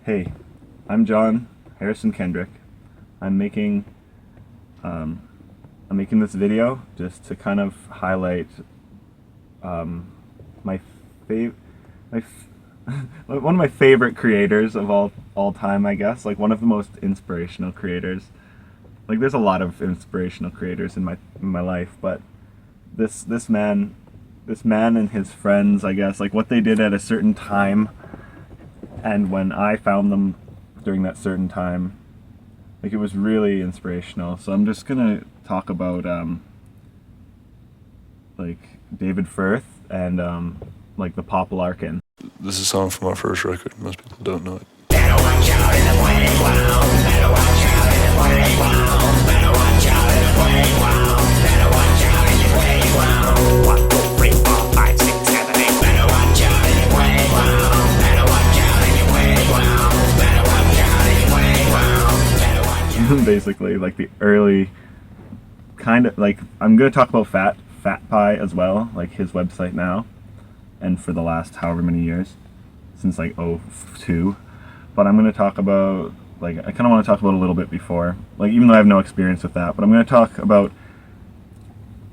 Hey, I'm John Harrison-Kendrick. I'm making I'm making this video just to kind of highlight my fav my f- one of my favorite creators of all time, I guess. Like one of the most inspirational creators. Like there's a lot of inspirational creators in my life, but this man and his friends, I guess, like what they did at a certain time, and when I found them during that certain time, like it was really inspirational. So I'm just gonna talk about like David Firth and like the Pop Larkin. This is a song from our first record. Most people don't know it. Basically, like the early kind of like I'm gonna talk about Fat Pie as well, like his website now, and for the last however many years, since like '02. But I'm gonna talk about like I kind of want to talk about a little bit before, like even though I have no experience with that, but I'm gonna talk about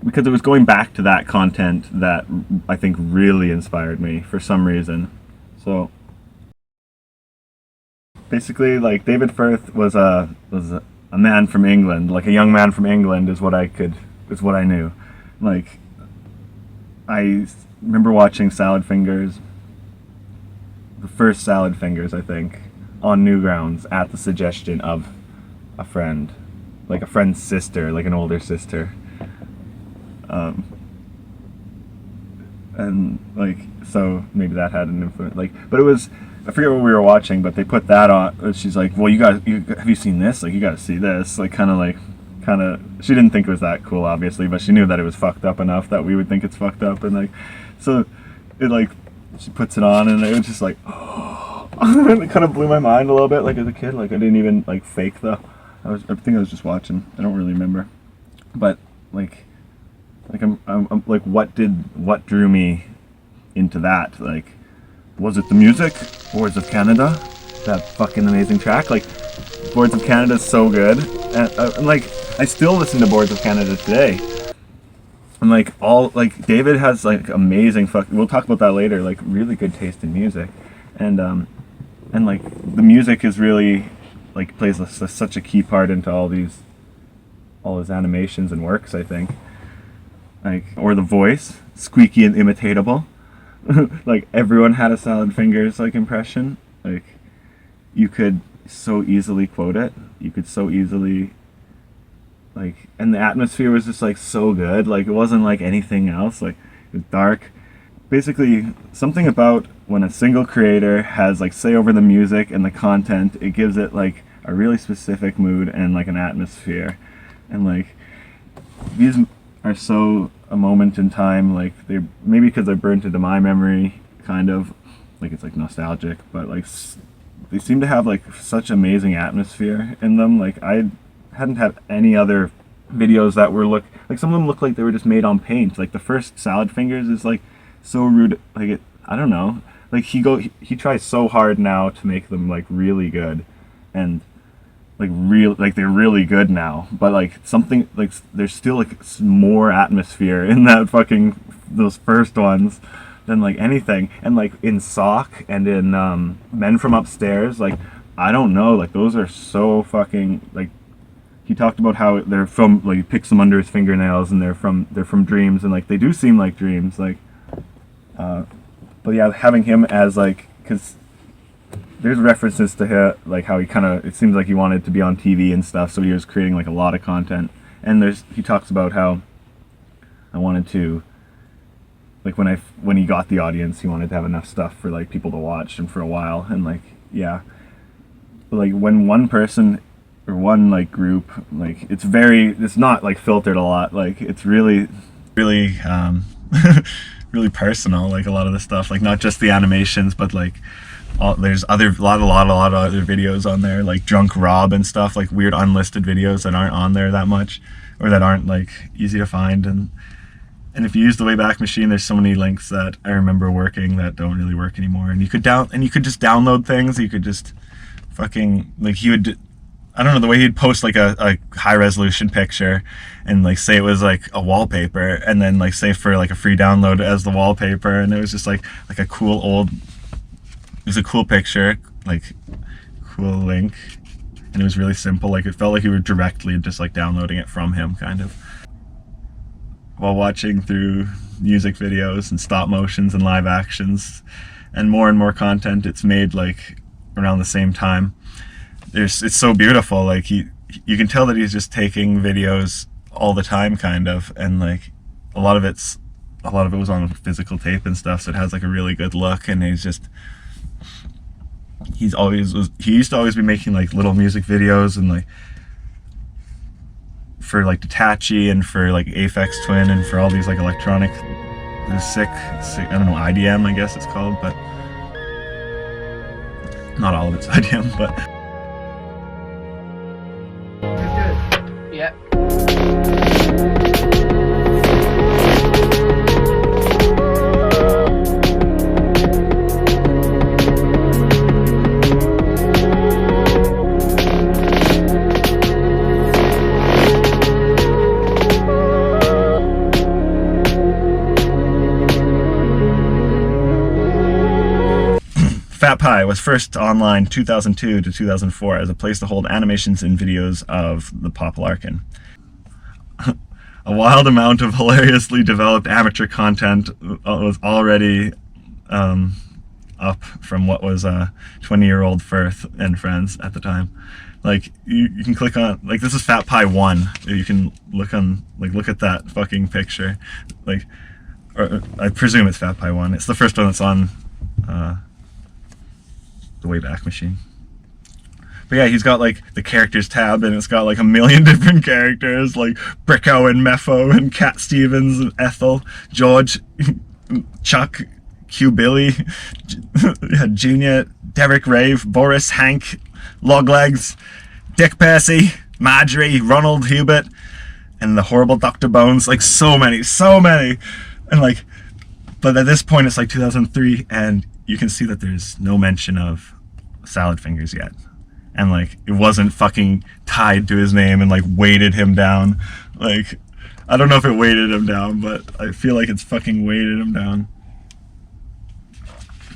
because it was going back to that content that I think really inspired me for some reason. So basically, like David Firth was a man from England, like a young man from England is what I knew. Like I remember watching Salad Fingers, the first Salad Fingers, I think, on Newgrounds at the suggestion of a friend, like a friend's sister, like an older sister. And like so maybe that had an influence. Like, but it was I forget what we were watching, but they put that on. She's like, "Well, have you seen this? Like, you got to see this." Like, kind of. She didn't think it was that cool, obviously, but she knew that it was fucked up enough that we would think it's fucked up, and like, so it like she puts it on, and it was just like, it kind of blew my mind a little bit. Like as a kid, like I didn't even like fake the. I think I was just watching. I don't really remember, but like I'm like, what drew me into that? Like, was it the music? Boards of Canada, that fucking amazing track. Like, Boards of Canada is so good, and like I still listen to Boards of Canada today. And like David has like amazing we'll talk about that later. Like really good taste in music, and like the music is really like plays such a key part into all his animations and works, I think. Like, or the voice, squeaky and imitatable. Like everyone had a Salad Fingers like impression. Like you could so easily quote it. You could so easily like, and the atmosphere was just like so good. Like it wasn't like anything else. Like it was dark. Basically, something about when a single creator has like say over the music and the content, it gives it like a really specific mood and like an atmosphere. And like these are so a moment in time, like they maybe because they're burnt into my memory, kind of like it's like nostalgic, but like they seem to have like such amazing atmosphere in them. Like I hadn't had any other videos that were like some of them look like they were just made on paint. Like the first Salad Fingers is like so rude, like it, I don't know, like he tries so hard now to make them like really good, and like they're really good now, but like something like there's still like more atmosphere in that fucking those first ones than like anything. And like in Sock and in Men from Upstairs, like I don't know, like those are so fucking like he talked about how they're from like he picks them under his fingernails and they're from dreams, and like they do seem like dreams, like but yeah, having him as like, because there's references to him, like how he kind of, it seems like he wanted to be on TV and stuff, so he was creating like a lot of content. And he talks about how I wanted to, like when he got the audience, he wanted to have enough stuff for like people to watch and for a while. And like, yeah, but like when one person or one like group, like it's not like filtered a lot. Like it's really really personal. Like a lot of the stuff, like not just the animations, but like there's a lot of other videos on there, like Drunk Rob and stuff, like weird unlisted videos that aren't on there that much, or that aren't like easy to find. And And if you use the Wayback Machine, there's so many links that I remember working that don't really work anymore. And you could just download things. You could just fucking, like, he would, I don't know, the way he'd post like a high resolution picture and like say it was like a wallpaper, and then like say for like a free download as the wallpaper, and it was just like a cool old, it was a cool picture, like cool link, and it was really simple. Like it felt like you were directly just like downloading it from him, kind of. While watching through music videos and stop motions and live actions and more content it's made like around the same time, it's so beautiful. Like you can tell that he's just taking videos all the time, kind of, and like a lot of it was on physical tape and stuff, so it has like a really good look. And he used to always be making like little music videos, and like for like Detachi and for like Aphex Twin and for all these like electronic, sick, I don't know, IDM I guess it's called, but not all of it's IDM, but Yep. Fat Pie was first online 2002 to 2004 as a place to hold animations and videos of the Pop Larkin. A wild amount of hilariously developed amateur content was already up from what was 20-year-old Firth and friends at the time. Like you can click on, like, this is Fat Pie 1. You can look at that fucking picture. Like, or I presume it's Fat Pie 1. It's the first one that's on the Wayback Machine. But yeah, he's got like the characters tab, and it's got like a million different characters, like Bricko and Mepho and Cat Stevens and Ethel, George, Chuck, Q Billy, Junior, Derek Rave, Boris, Hank, Loglegs, Dick Percy, Marjorie, Ronald Hubert, and the horrible Dr. Bones. Like so many. And like, but at this point it's like 2003, and you can see that there's no mention of Salad Fingers yet. And like, it wasn't fucking tied to his name and like weighted him down. Like, I don't know if it weighted him down, but I feel like it's fucking weighted him down.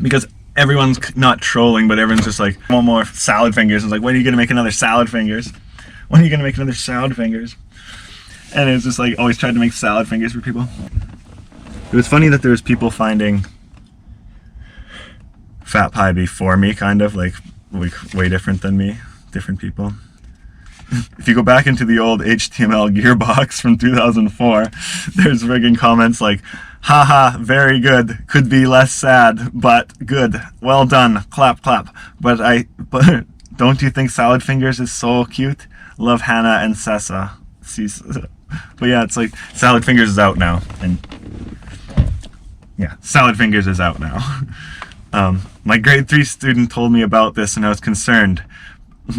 Because everyone's not trolling, but everyone's just like, one more Salad Fingers. It's like, when are you gonna make another Salad Fingers? When are you gonna make another Salad Fingers? And it's just like, always tried to make Salad Fingers for people. It was funny that there was people finding Fat Pie before me, kind of, like way different than me, different people. If you go back into the old HTML Gearbox from 2004, there's friggin' comments like, haha, very good, could be less sad, but good, well done, clap clap, but don't you think Salad Fingers is so cute? Love Hannah and Sessa. But yeah, it's like, Salad Fingers is out now, and yeah, Salad Fingers is out now. My grade 3 student told me about this and I was concerned.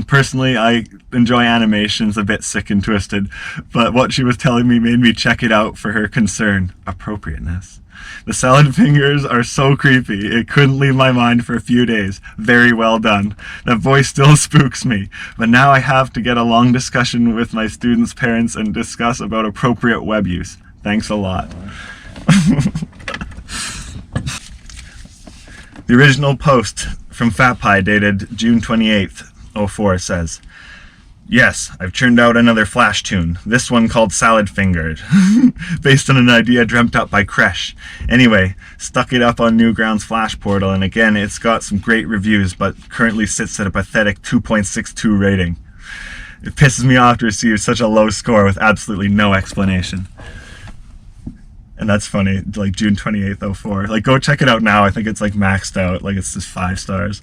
Personally, I enjoy animations a bit sick and twisted, but what she was telling me made me check it out for her concern. Appropriateness. The Salad Fingers are so creepy, it couldn't leave my mind for a few days. Very well done. That voice still spooks me, but now I have to get a long discussion with my students' parents and discuss about appropriate web use. Thanks a lot. The original post from Fat Pie dated June 28th, 04 says, yes, I've churned out another flash tune, this one called Salad Fingered, based on an idea dreamt up by Kresh. Anyway, stuck it up on Newgrounds Flash portal, and again, it's got some great reviews, but currently sits at a pathetic 2.62 rating. It pisses me off to receive such a low score with absolutely no explanation. And that's funny, like June 28th, 04. Like, go check it out now. I think it's like maxed out. Like, it's just 5 stars.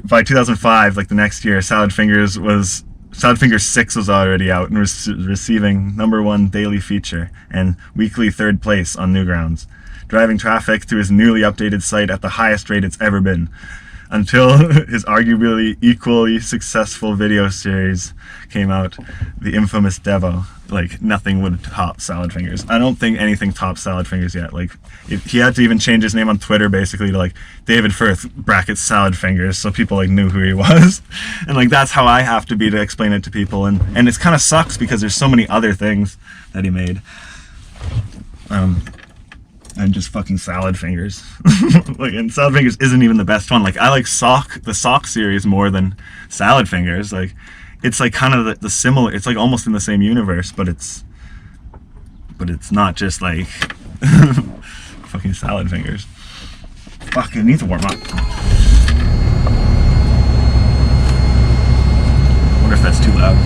By 2005, like the next year, Salad Fingers 6 was already out and was receiving #1 daily feature and weekly 3rd place on Newgrounds, driving traffic to his newly updated site at the highest rate it's ever been. until his arguably equally successful video series came out, the infamous Devo. Like, nothing would top Salad Fingers. I don't think anything tops Salad Fingers yet. Like, he had to even change his name on Twitter basically to like David Firth brackets Salad Fingers, so people like knew who he was. And like, that's how I have to be to explain it to people. And it's kind of sucks because there's so many other things that he made. And just fucking Salad Fingers. Like, and Salad Fingers isn't even the best one. Like, I like the Sock series more than Salad Fingers. Like, it's like kind of the similar, it's like almost in the same universe, but it's not just like fucking Salad Fingers. Fuck, it needs to warm up. I wonder if that's too loud.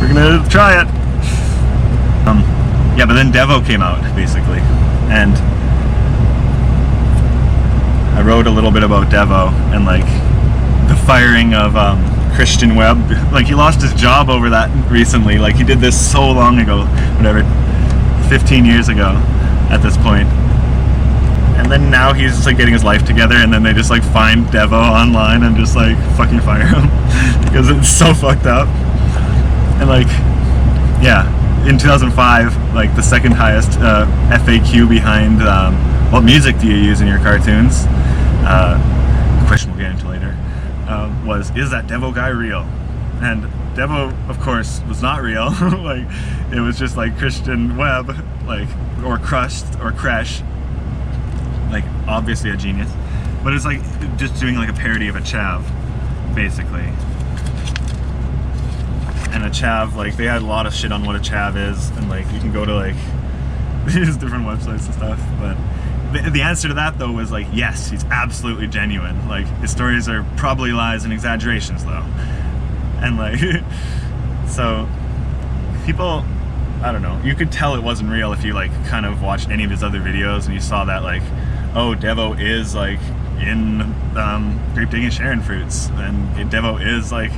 We're gonna try it. Yeah, but then Devo came out, basically, and I wrote a little bit about Devo and like the firing of Christian Webb. Like, he lost his job over that recently. Like, he did this so long ago, whatever, 15 years ago at this point. And then now he's just like getting his life together, and then they just like find Devo online and just like fucking fire him because it's so fucked up. And like, yeah. In 2005, like the second highest FAQ behind what music do you use in your cartoons, a question we'll get into later, was, is that Devo guy real? And Devo, of course, was not real. Like, it was just like Christian Webb, like, or Crushed, or Crash, like, obviously a genius. But it's like just doing like a parody of a chav, basically. And a chav, like, they had a lot of shit on what a chav is, and like you can go to like these different websites and stuff, but the answer to that though was like, yes, he's absolutely genuine. Like, his stories are probably lies and exaggerations though. And like so people, I don't know, you could tell it wasn't real if you like kind of watched any of his other videos and you saw that like, oh, Devo is like in Grape Digging Sharon Fruits, and Devo is like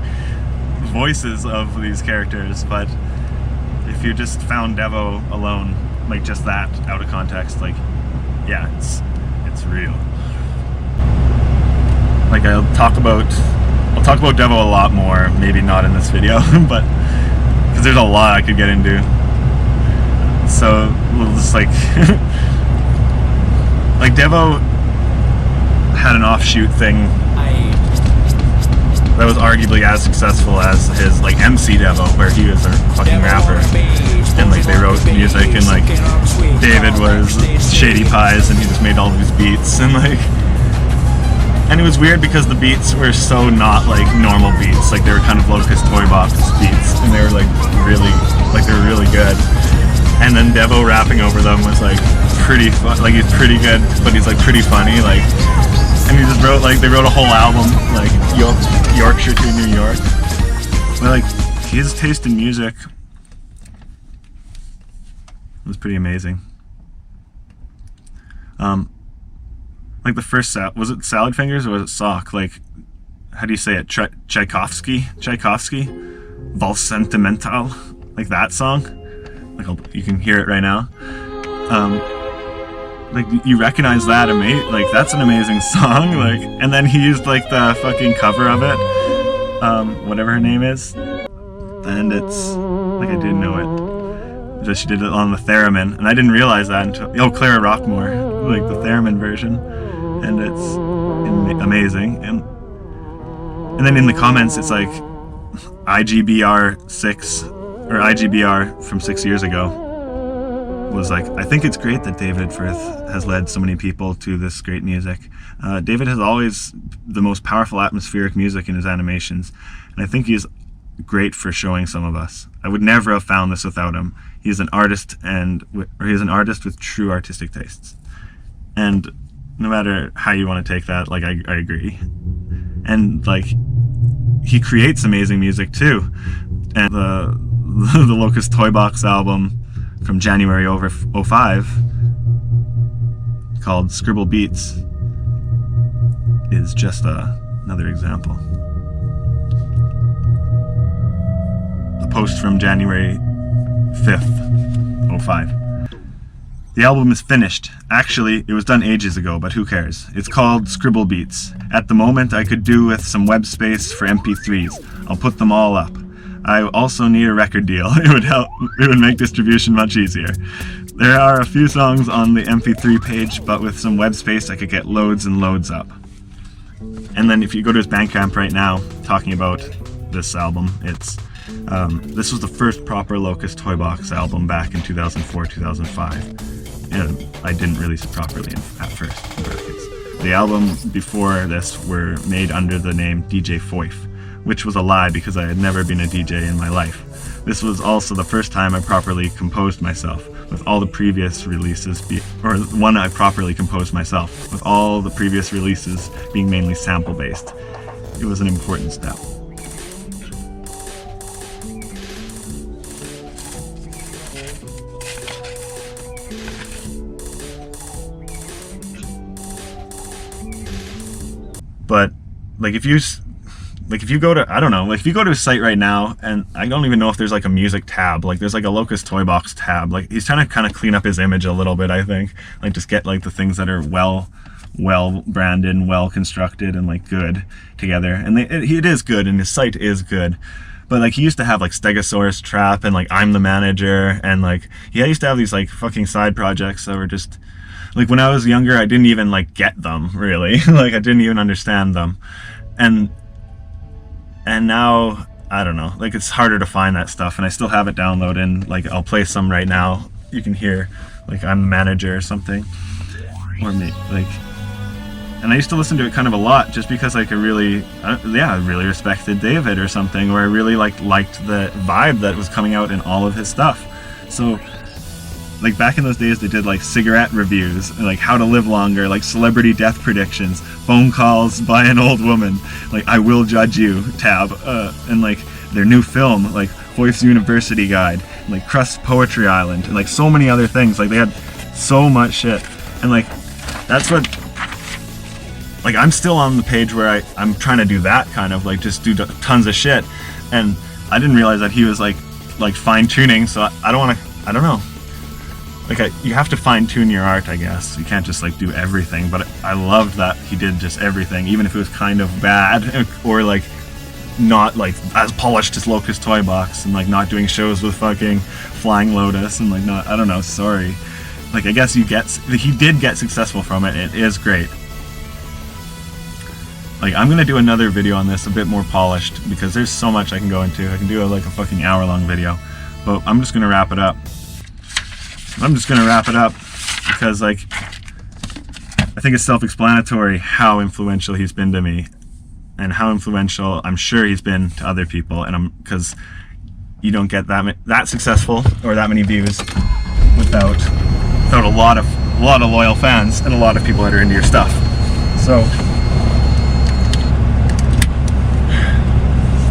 voices of these characters. But if you just found Devo alone, like just that out of context, like, yeah, it's real. Like, I'll talk about Devo a lot more, maybe not in this video, but because there's a lot I could get into. So we'll just like like Devo had an offshoot thing that was arguably as successful as his like MC Devo, where he was a fucking rapper, and like they wrote music, and like David was Shady Pies, and he just made all these beats, and like, and it was weird because the beats were so not like normal beats, like they were kind of Locust Toy Box beats, and they were like really, like they were really good. And then Devo rapping over them was like pretty fun, like he's pretty good, but he's like pretty funny, like. And he just wrote, like, they wrote a whole album, like, Yorkshire to New York. But, like, his taste in music was pretty amazing. Like, the first was it Salad Fingers or was it Sock? Like, how do you say it? Tchaikovsky? Valse Sentimental? Like, that song? Like, you can hear it right now. Like, you recognize that, like, that's an amazing song, like, and then he used, like, the fucking cover of it, whatever her name is, and it's, like, I didn't know it, just she did it on the theremin, and I didn't realize that until, Clara Rockmore, like, the theremin version, and it's amazing, and then in the comments, it's, like, IGBR6, or IGBR from 6 years ago, was like, I think it's great that David Firth has led so many people to this great music. David has always the most powerful atmospheric music in his animations, and I think he's great for showing some of us. I would never have found this without him. He's an artist, he's an artist with true artistic tastes. And no matter how you want to take that, like, I agree. And like, he creates amazing music too. And the Locust Toy Box album from January over 05 called Scribble Beats is just another example. A post from January 5th, 05. The album is finished. Actually, it was done ages ago, but who cares? It's called Scribble Beats. At the moment, I could do with some web space for MP3s. I'll put them all up. I also need a record deal. It would help. It would make distribution much easier. There are a few songs on the MP3 page, but with some web space, I could get loads and loads up. And then if you go to his Bandcamp right now, talking about this album, it's this was the first proper Locust Toy Box album back in 2004, 2005. And I didn't release it properly at first. The album before this were made under the name DJ Firth, which was a lie because I had never been a DJ in my life. This was also the first time I properly composed myself, with all the previous releases, or one I properly composed myself, with all the previous releases being mainly sample-based. It was an important step. But like if you go to, I don't know, like if you go to his site right now, and I don't even know if there's like a music tab, like there's like a Locust Toy Box tab, like he's trying to kind of clean up his image a little bit, I think, like just get like the things that are well branded, well constructed, and like good together. And it is good, and his site is good. But like he used to have like Stegosaurus Trap and like I'm the Manager, and like he used to have these like fucking side projects that were just like, when I was younger I didn't even like get them really. Like I didn't even understand them, and now I don't know, like it's harder to find that stuff, and I still have it downloaded, and like I'll play some right now. You can hear like I'm the Manager or something, or me, like, and I used to listen to it kind of a lot just because like I really respected David or something, or I really liked the vibe that was coming out in all of his stuff. So like back in those days they did like cigarette reviews, like how to live longer, like celebrity death predictions, phone calls by an old woman, like I Will Judge You tab, and like their new film, like Firth's University Guide, and like Crust's Poetry Island, and like so many other things. Like they had so much shit, and like that's what, like I'm still on the page where I'm trying to do that kind of like just do tons of shit, and I didn't realize that he was like fine tuning. So I don't know. Like you have to fine tune your art, I guess. You can't just like do everything. But I loved that he did just everything, even if it was kind of bad or like not like as polished as Locust Toy Box, and like not doing shows with fucking Flying Lotus, and like not, I don't know, sorry. Like I guess he did get successful from it. It is great. Like I'm gonna do another video on this a bit more polished because there's so much I can go into. I can do like a fucking hour-long video, but I'm just gonna wrap it up. Because like I think it's self-explanatory how influential he's been to me, and how influential I'm sure he's been to other people, and because you don't get that successful or that many views without a lot of loyal fans and a lot of people that are into your stuff. So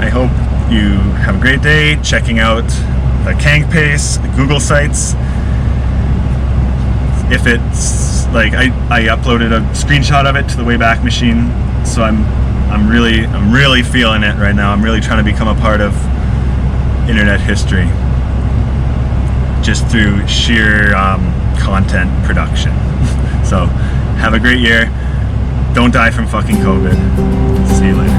I hope you have a great day checking out the Kank Pace, the Google sites. If it's like I uploaded a screenshot of it to the Wayback Machine, so I'm really feeling it right now. I'm really trying to become a part of internet history just through sheer content production. So have a great year. Don't die from fucking COVID. See you later.